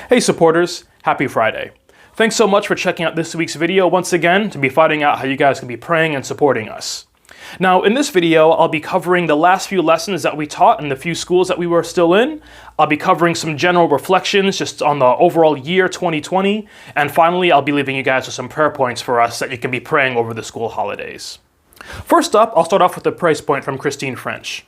Hey supporters, happy Friday. Thanks so much for checking out this week's video once again to be finding out how you guys can be praying and supporting us. Now in this video, I'll be covering the last few lessons that we taught in the few schools that we were still in. I'll be covering some general reflections just on the overall year 2020. And finally, I'll be leaving you guys with some prayer points for us that you can be praying over the school holidays. First up, I'll start off with the praise point from Christine French.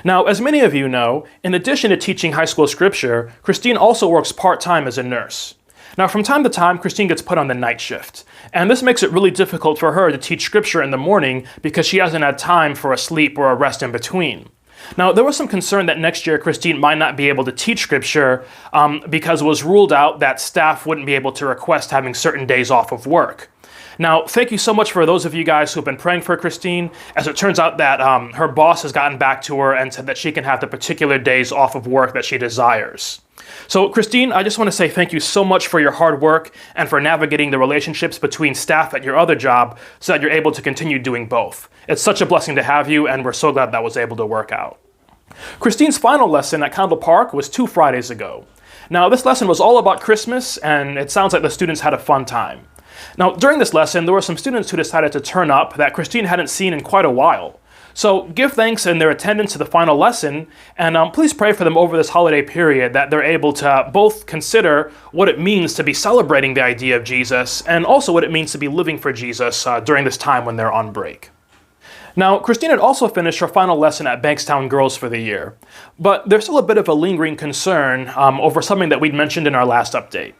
Now, as many of you know, in addition to teaching high school scripture, Christine also works part-time as a nurse. Now, from time to time, Christine gets put on the night shift, and this makes it really difficult for her to teach scripture in the morning because she hasn't had time for a sleep or a rest in between. Now, there was some concern that next year Christine might not be able to teach scripture because it was ruled out that staff wouldn't be able to request having certain days off of work. Now, thank you so much for those of you guys who've been praying for Christine, as it turns out that her boss has gotten back to her and said that she can have the particular days off of work that she desires. So Christine, I just want to say thank you so much for your hard work and for navigating the relationships between staff at your other job so that you're able to continue doing both. It's such a blessing to have you, and we're so glad that was able to work out. Christine's final lesson at Candle Park was 2 Fridays ago. Now, this lesson was all about Christmas, and it sounds like the students had a fun time. Now, during this lesson, there were some students who decided to turn up that Christine hadn't seen in quite a while. So give thanks in their attendance to the final lesson, and please pray for them over this holiday period that they're able to both consider what it means to be celebrating the idea of Jesus and also what it means to be living for Jesus during this time when they're on break. Now, Christine had also finished her final lesson at Bankstown Girls for the year, but there's still a bit of a lingering concern over something that we'd mentioned in our last update.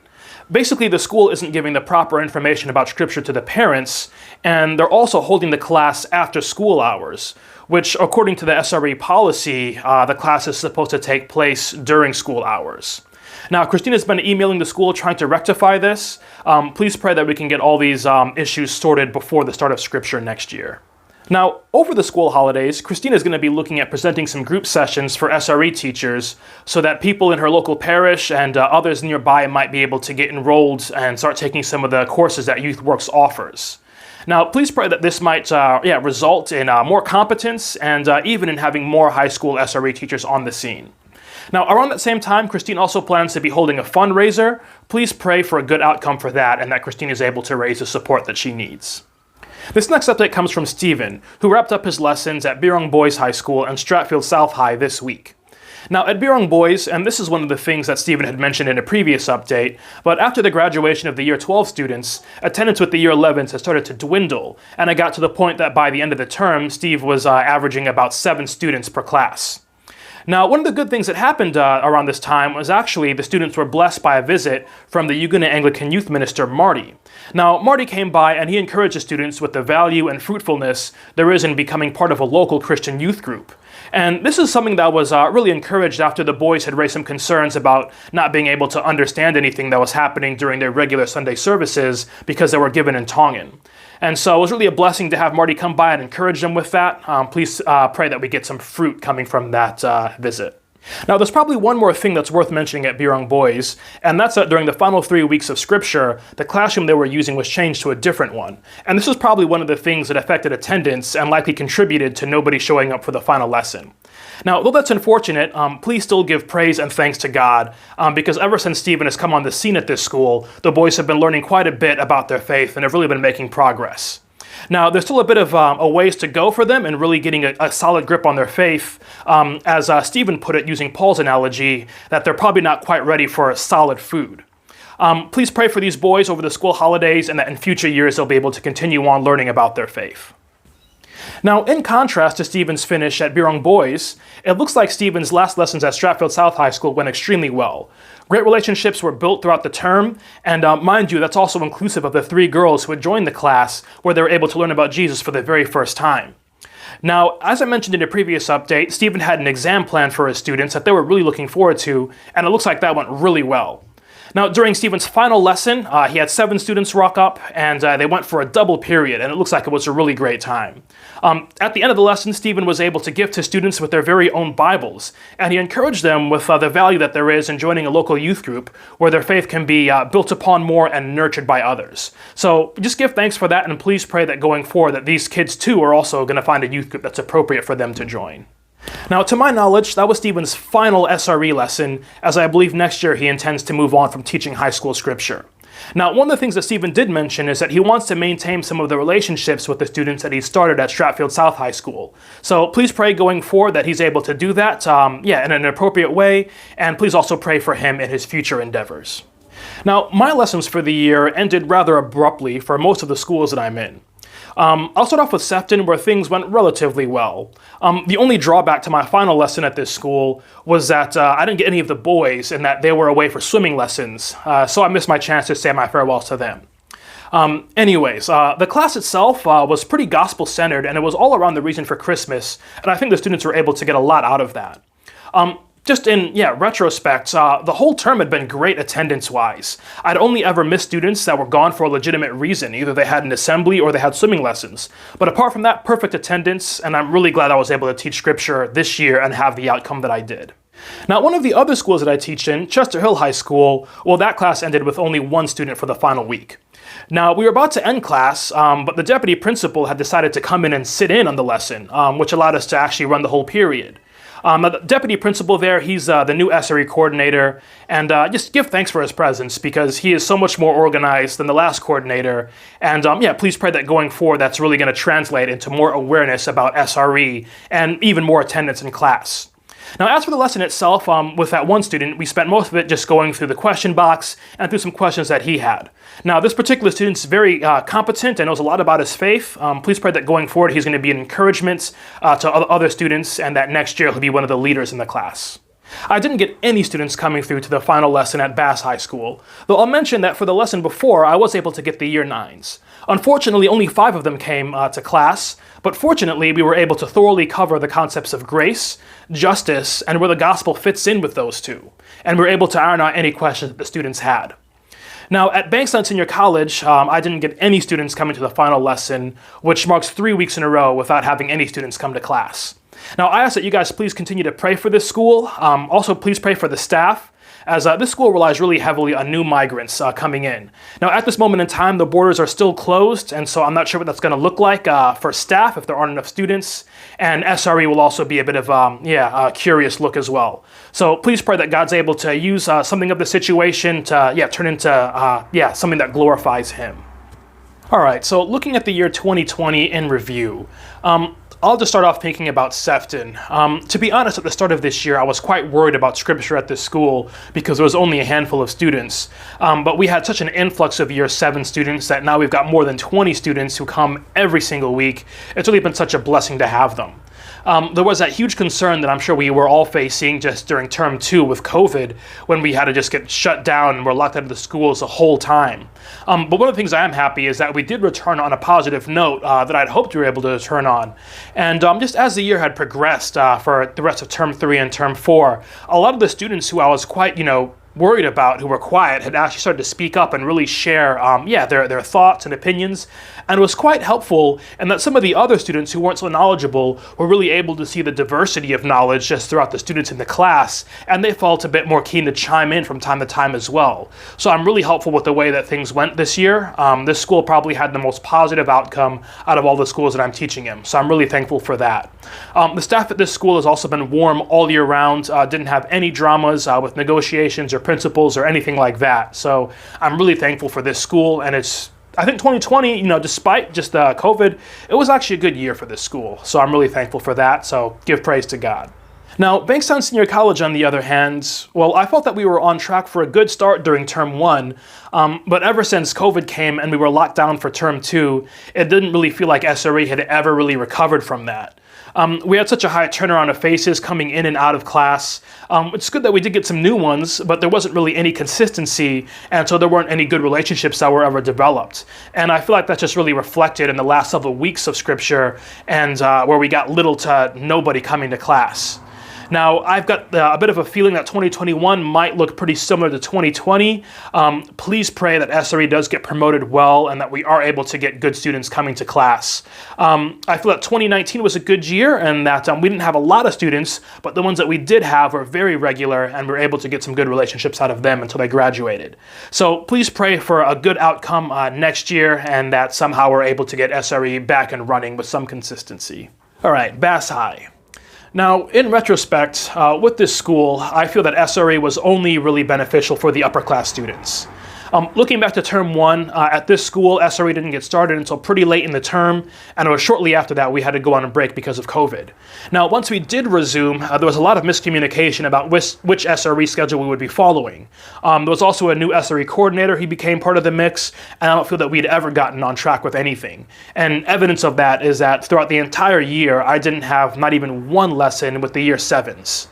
Basically, the school isn't giving the proper information about scripture to the parents, and they're also holding the class after school hours, which according to the SRE policy, the class is supposed to take place during school hours. Now, Christine has been emailing the school trying to rectify this. Please pray that we can get all these issues sorted before the start of scripture next year. Now, over the school holidays, Christine is going to be looking at presenting some group sessions for SRE teachers so that people in her local parish and others nearby might be able to get enrolled and start taking some of the courses that YouthWorks offers. Now, please pray that this might result in more competence and even in having more high school SRE teachers on the scene. Now, around that same time, Christine also plans to be holding a fundraiser. Please pray for a good outcome for that and that Christine is able to raise the support that she needs. This next update comes from Stephen, who wrapped up his lessons at Birrong Boys High School and Stratfield South High this week. Now at Birrong Boys, and this is one of the things that Stephen had mentioned in a previous update, but after the graduation of the Year 12 students, attendance with the Year 11s has started to dwindle, and it got to the point that by the end of the term, Steve was averaging about 7 students per class. Now, one of the good things that happened around this time was actually the students were blessed by a visit from the Uganda Anglican youth minister, Marty. Now, Marty came by and he encouraged the students with the value and fruitfulness there is in becoming part of a local Christian youth group. And this is something that was really encouraged after the boys had raised some concerns about not being able to understand anything that was happening during their regular Sunday services because they were given in Tongan. And so it was really a blessing to have Marty come by and encourage them with that. Please pray that we get some fruit coming from that visit. Now, there's probably one more thing that's worth mentioning at Birrong Boys, and that's that during the final 3 weeks of scripture, the classroom they were using was changed to a different one. And this is probably one of the things that affected attendance and likely contributed to nobody showing up for the final lesson. Now, though that's unfortunate, please still give praise and thanks to God, because ever since Stephen has come on the scene at this school, the boys have been learning quite a bit about their faith and have really been making progress. Now, there's still a bit of a ways to go for them in really getting a solid grip on their faith, as Stephen put it using Paul's analogy, that they're probably not quite ready for solid food. Please pray for these boys over the school holidays and that in future years they'll be able to continue on learning about their faith. Now, in contrast to Stephen's finish at Birrong Boys, it looks like Stephen's last lessons at Stratfield South High School went extremely well. Great relationships were built throughout the term, and mind you, that's also inclusive of the 3 girls who had joined the class where they were able to learn about Jesus for the very first time. Now, as I mentioned in a previous update, Stephen had an exam plan for his students that they were really looking forward to, and it looks like that went really well. Now, during Stephen's final lesson, he had 7 students rock up, and they went for a double period, and it looks like it was a really great time. At the end of the lesson, Stephen was able to gift his students with their very own Bibles, and he encouraged them with the value that there is in joining a local youth group where their faith can be built upon more and nurtured by others. So just give thanks for that, and please pray that going forward that these kids too are also going to find a youth group that's appropriate for them to join. Now, to my knowledge, that was Stephen's final SRE lesson, as I believe next year he intends to move on from teaching high school scripture. Now, one of the things that Stephen did mention is that he wants to maintain some of the relationships with the students that he started at Stratfield South High School. So please pray going forward that he's able to do that, in an appropriate way, and please also pray for him in his future endeavors. Now, my lessons for the year ended rather abruptly for most of the schools that I'm in. I'll start off with Sefton, where things went relatively well. The only drawback to my final lesson at this school was that I didn't get any of the boys and that they were away for swimming lessons, so I missed my chance to say my farewells to them. The class itself was pretty gospel-centered, and it was all around the reason for Christmas, and I think the students were able to get a lot out of that. Just in retrospect, the whole term had been great attendance-wise. I'd only ever missed students that were gone for a legitimate reason. Either they had an assembly or they had swimming lessons. But apart from that, perfect attendance, and I'm really glad I was able to teach scripture this year and have the outcome that I did. Now, one of the other schools that I teach in, Chester Hill High School, well, that class ended with only one student for the final week. Now, we were about to end class, but the deputy principal had decided to come in and sit in on the lesson, which allowed us to actually run the whole period. The deputy principal there, he's the new SRE coordinator, and just give thanks for his presence because he is so much more organized than the last coordinator. And please pray that going forward, that's really going to translate into more awareness about SRE and even more attendance in class. Now, as for the lesson itself, with that one student, we spent most of it just going through the question box and through some questions that he had. Now, this particular student's very competent and knows a lot about his faith. Please pray that going forward, he's going to be an encouragement to other students and that next year he'll be one of the leaders in the class. I didn't get any students coming through to the final lesson at Bass High School, though I'll mention that for the lesson before, I was able to get the year 9s. Unfortunately, only 5 of them came to class, but fortunately, we were able to thoroughly cover the concepts of grace, justice, and where the gospel fits in with those two, and we were able to iron out any questions that the students had. Now, at Bankstown Senior College, I didn't get any students coming to the final lesson, which marks 3 weeks in a row without having any students come to class. Now, I ask that you guys please continue to pray for this school. Also, please pray for the staff, as this school relies really heavily on new migrants coming in. Now, at this moment in time, the borders are still closed, and so I'm not sure what that's going to look like for staff if there aren't enough students. And SRE will also be a bit of a curious look as well. So please pray that God's able to use something of the situation to turn into something that glorifies Him. All right, so looking at the year 2020 in review, I'll just start off thinking about Sefton. To be honest, at the start of this year, I was quite worried about scripture at this school because there was only a handful of students. But we had such an influx of year 7 students that now we've got more than 20 students who come every single week. It's really been such a blessing to have them. There was that huge concern that I'm sure we were all facing just during term 2 with COVID, when we had to just get shut down and were locked out of the schools the whole time. But one of the things I am happy is that we did return on a positive note that I'd hoped we were able to return on. And just as the year had progressed for the rest of term 3 and term 4, a lot of the students who I was quite, worried about, who were quiet, had actually started to speak up and really share their thoughts and opinions. And it was quite helpful in that some of the other students who weren't so knowledgeable were really able to see the diversity of knowledge just throughout the students in the class, and they felt a bit more keen to chime in from time to time as well. So I'm really helpful with the way that things went this year. This school probably had the most positive outcome out of all the schools that I'm teaching in, so I'm really thankful for that. The staff at this school has also been warm all year round, didn't have any dramas with negotiations or principals or anything like that. So I'm really thankful for this school, and I think 2020, despite just COVID, it was actually a good year for this school. So I'm really thankful for that. So give praise to God. Now, Bankstown Senior College, on the other hand, well, I felt that we were on track for a good start during term 1, but ever since COVID came and we were locked down for term 2, it didn't really feel like SRE had ever really recovered from that. We had such a high turnaround of faces coming in and out of class. It's good that we did get some new ones, but there wasn't really any consistency, and so there weren't any good relationships that were ever developed. And I feel like that's just really reflected in the last several weeks of scripture, and where we got little to nobody coming to class. Now, I've got a bit of a feeling that 2021 might look pretty similar to 2020. Please pray that SRE does get promoted well and that we are able to get good students coming to class. I feel that 2019 was a good year and that we didn't have a lot of students, but the ones that we did have were very regular and we were able to get some good relationships out of them until they graduated. So please pray for a good outcome next year and that somehow we're able to get SRE back and running with some consistency. All right, Bass High. Now, in retrospect, with this school, I feel that SRE was only really beneficial for the upper class students. Looking back to term one, at this school, SRE didn't get started until pretty late in the term, and it was shortly after that we had to go on a break because of COVID. Now, once we did resume, there was a lot of miscommunication about which SRE schedule we would be following. There was also a new SRE coordinator. He became part of the mix, and I don't feel that we'd ever gotten on track with anything. And evidence of that is that throughout the entire year, I didn't have not even one lesson with the year 7s.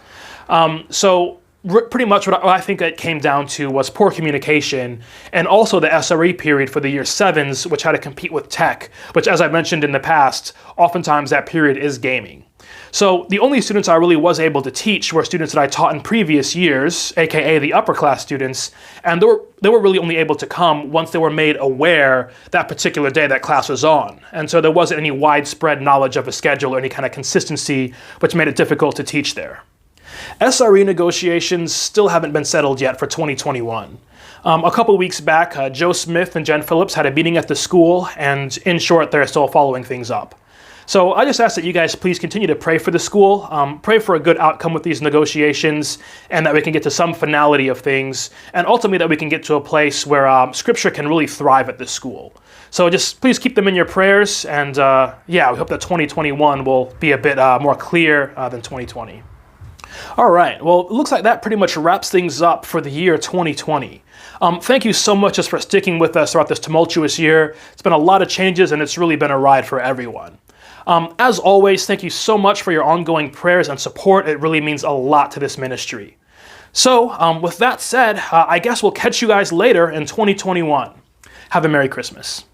Pretty much what I think it came down to was poor communication, and also the SRE period for the year 7s, which had to compete with tech, which, as I mentioned in the past, oftentimes that period is gaming. So the only students I really was able to teach were students that I taught in previous years, aka the upper class students, and they were really only able to come once they were made aware that particular day that class was on. And so there wasn't any widespread knowledge of a schedule or any kind of consistency, which made it difficult to teach there. SRE negotiations still haven't been settled yet for 2021. A couple weeks back, Joe Smith and Jen Phillips had a meeting at the school, and in short, they're still following things up. So I just ask that you guys please continue to pray for the school, pray for a good outcome with these negotiations, and that we can get to some finality of things, and ultimately that we can get to a place where Scripture can really thrive at this school. So just please keep them in your prayers, and we hope that 2021 will be a bit more clear than 2020. All right, well, it looks like that pretty much wraps things up for the year 2020. Thank you so much just for sticking with us throughout this tumultuous year. It's been a lot of changes, and it's really been a ride for everyone. As always, thank you so much for your ongoing prayers and support. It really means a lot to this ministry. So, with that said, I guess we'll catch you guys later in 2021. Have a Merry Christmas.